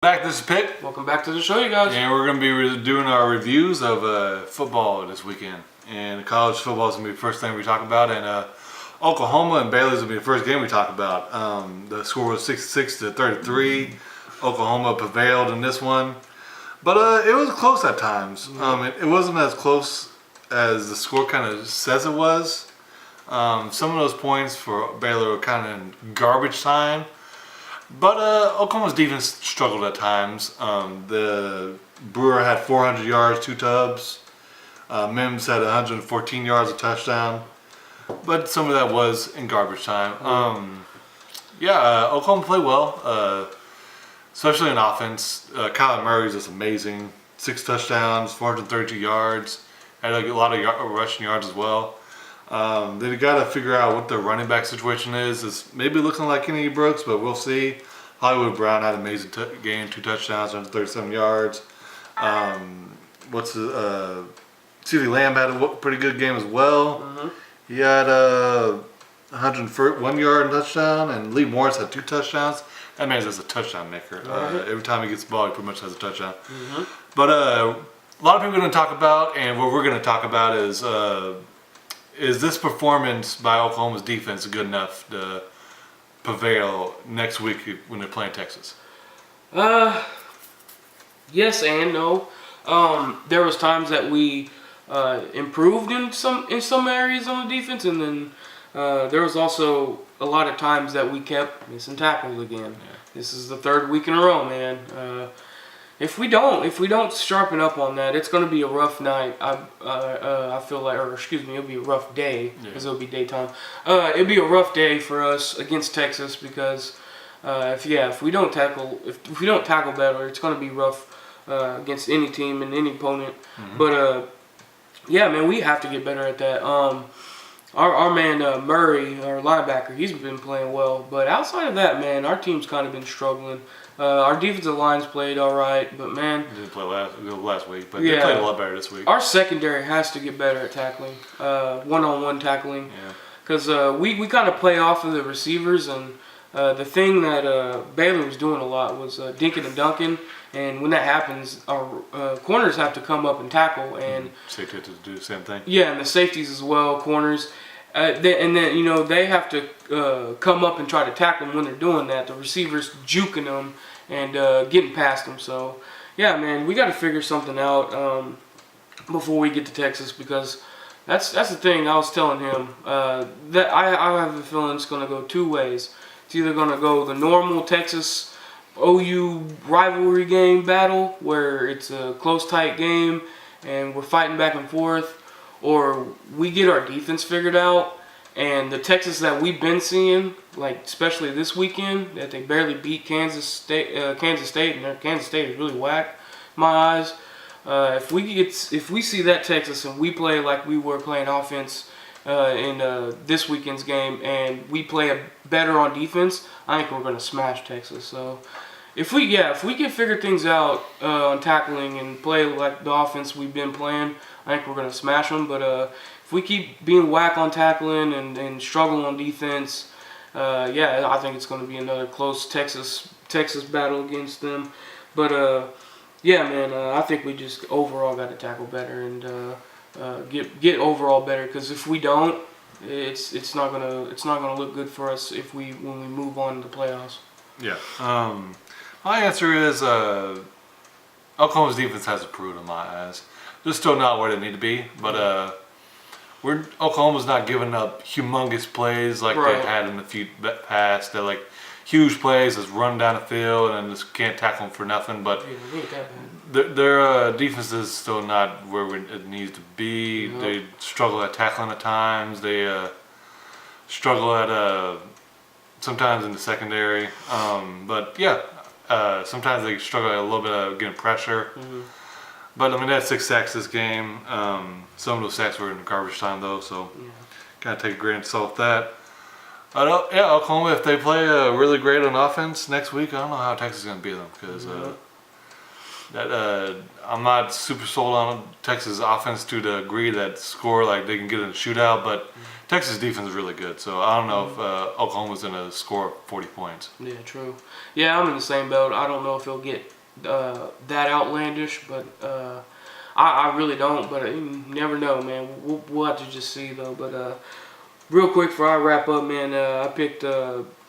Back, this is Pitt. Welcome back to the show, you guys. And we're going to be doing our reviews of football this weekend. And college football is going to be the first thing we talk about. And Oklahoma and Baylor is going to be the first game we talk about. The score was 66-33. Oklahoma prevailed in this one. But it was close at times. It wasn't as close as the score kind of says it was. Some of those points for Baylor were kind of in garbage time. But Oklahoma's defense struggled at times. The Brewer had 400 yards, 2 tubs. Mims had 114 yards, a touchdown. But some of that was in garbage time. Oklahoma played well, especially in offense. Kyler Murray's just amazing. 6 touchdowns, 432 yards. Had a lot of rushing yards as well. They got to figure out what their running back situation is. It's maybe looking like Kenny Brooks, but we'll see. Hollywood Brown had an amazing game, 2 touchdowns, 137 yards. CeeDee Lamb had a pretty good game as well. He had 101 yard and touchdown, and Lee Morris had 2 touchdowns. That man's just a touchdown maker. Every time he gets the ball, he pretty much has a touchdown. But a lot of people are going to talk about, and what we're going to talk about is this performance by Oklahoma's defense good enough to prevail next week when they're playing Texas? Yes and no. There was times that we improved in some areas on the defense, and then there was also a lot of times that we kept missing tackles again. This is the 3rd week in a row, man. If we don't sharpen up on that, it's going to be a rough night. I feel like, it'll be a rough day because it'll be daytime. It'll be a rough day for us against Texas because if we don't tackle better, it's going to be rough against any team and any opponent. But man, we have to get better at that. Our man Murray, our linebacker, he's been playing well. But outside of that, man, our team's kind of been struggling. Our defensive line's played all right, but man, they didn't play last week, but they played a lot better this week. Our secondary has to get better at tackling, one-on-one tackling, because we kind of play off of the receivers, and the thing that Baylor was doing a lot was dinking and dunking, and when that happens, our corners have to come up and tackle, and safety have to do the same thing. Yeah, and the safeties as well, corners. They have to come up and try to tackle them when they're doing that. The receivers juking them and getting past them. So, yeah, man, we got to figure something out before we get to Texas, because that's the thing I was telling him. That I have a feeling it's going to go 2 ways. It's either going to go the normal Texas OU rivalry game battle, where it's a close, tight game and we're fighting back and forth, or we get our defense figured out, and the Texas that we've been seeing, like especially this weekend, that they barely beat Kansas State, and their Kansas State is really whack in my eyes. If we see that Texas and we play like we were playing offense in this weekend's game, and we play better on defense, I think we're going to smash Texas. So if we can figure things out on tackling and play like the offense we've been playing, I think we're going to smash them. But if we keep being whack on tackling and struggle on defense, I think it's going to be another close Texas battle against them. But I think we just overall got to tackle better and get overall better, because if we don't, it's not gonna look good for us when we move on to the playoffs. Yeah. My answer is Oklahoma's defense has improved in my eyes. They're still not where they need to be, but Oklahoma's not giving up humongous plays like they had in the few past. They're like huge plays, just run down the field and just can't tackle them for nothing. But their defense is still not where it needs to be. They struggle at tackling at times. They struggle at sometimes in the secondary. Sometimes they struggle a little bit of getting pressure. But, that's 6 sacks this game. Some of those sacks were in garbage time, though, so kind of take a grain of salt with that. Oklahoma, if they play really great on offense next week, I don't know how Texas is going to beat them, because that I'm not super sold on Texas offense to the degree that score like they can get in a shootout, but Texas defense is really good. So I don't know if Oklahoma's gonna score 40 points. Yeah, true. Yeah, I'm in the same boat. I don't know if he'll get that outlandish, but I really don't. But you never know, man. We'll have to just see though. But real quick before I wrap up, man, I picked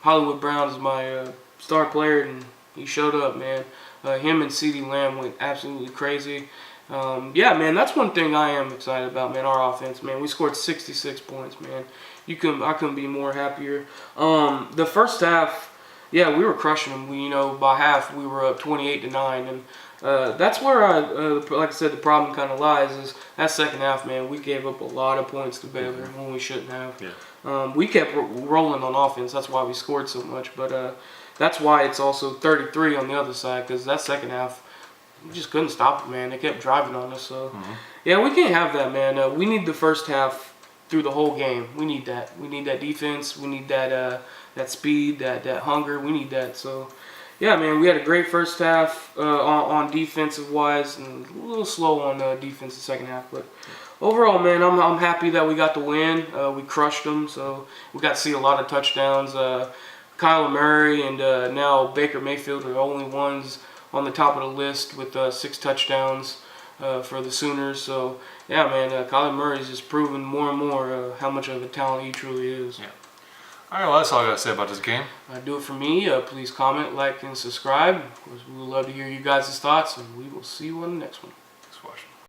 Hollywood Brown as my star player, and he showed up, man. Him and CeeDee Lamb went absolutely crazy. Yeah, man, that's one thing I am excited about, man. Our offense, man. We scored 66 points, man. I couldn't be more happier. The first half, yeah, we were crushing them. By half we were up 28-9, and that's where like I said, the problem kind of lies is that second half, man. We gave up a lot of points to Baylor when we shouldn't have. Yeah. We kept rolling on offense. That's why we scored so much, but that's why it's also 33 on the other side, because that second half, we just couldn't stop it, man. They kept driving on us. So, yeah, we can't have that, man. We need the first half through the whole game. We need that. We need that defense. We need that speed, that hunger. We need that. So, yeah, man, we had a great first half on defensive wise, and a little slow on defense the second half. But overall, man, I'm happy that we got the win. We crushed them, so we got to see a lot of touchdowns. Kyler Murray and now Baker Mayfield are the only ones on the top of the list with 6 touchdowns for the Sooners. So, yeah, man, Kyler Murray's just proving more and more how much of a talent he truly is. Yeah. All right, well, that's all I got to say about this game. Do it for me. Please comment, like, and subscribe. Of course, we would love to hear you guys' thoughts, and we will see you on the next one.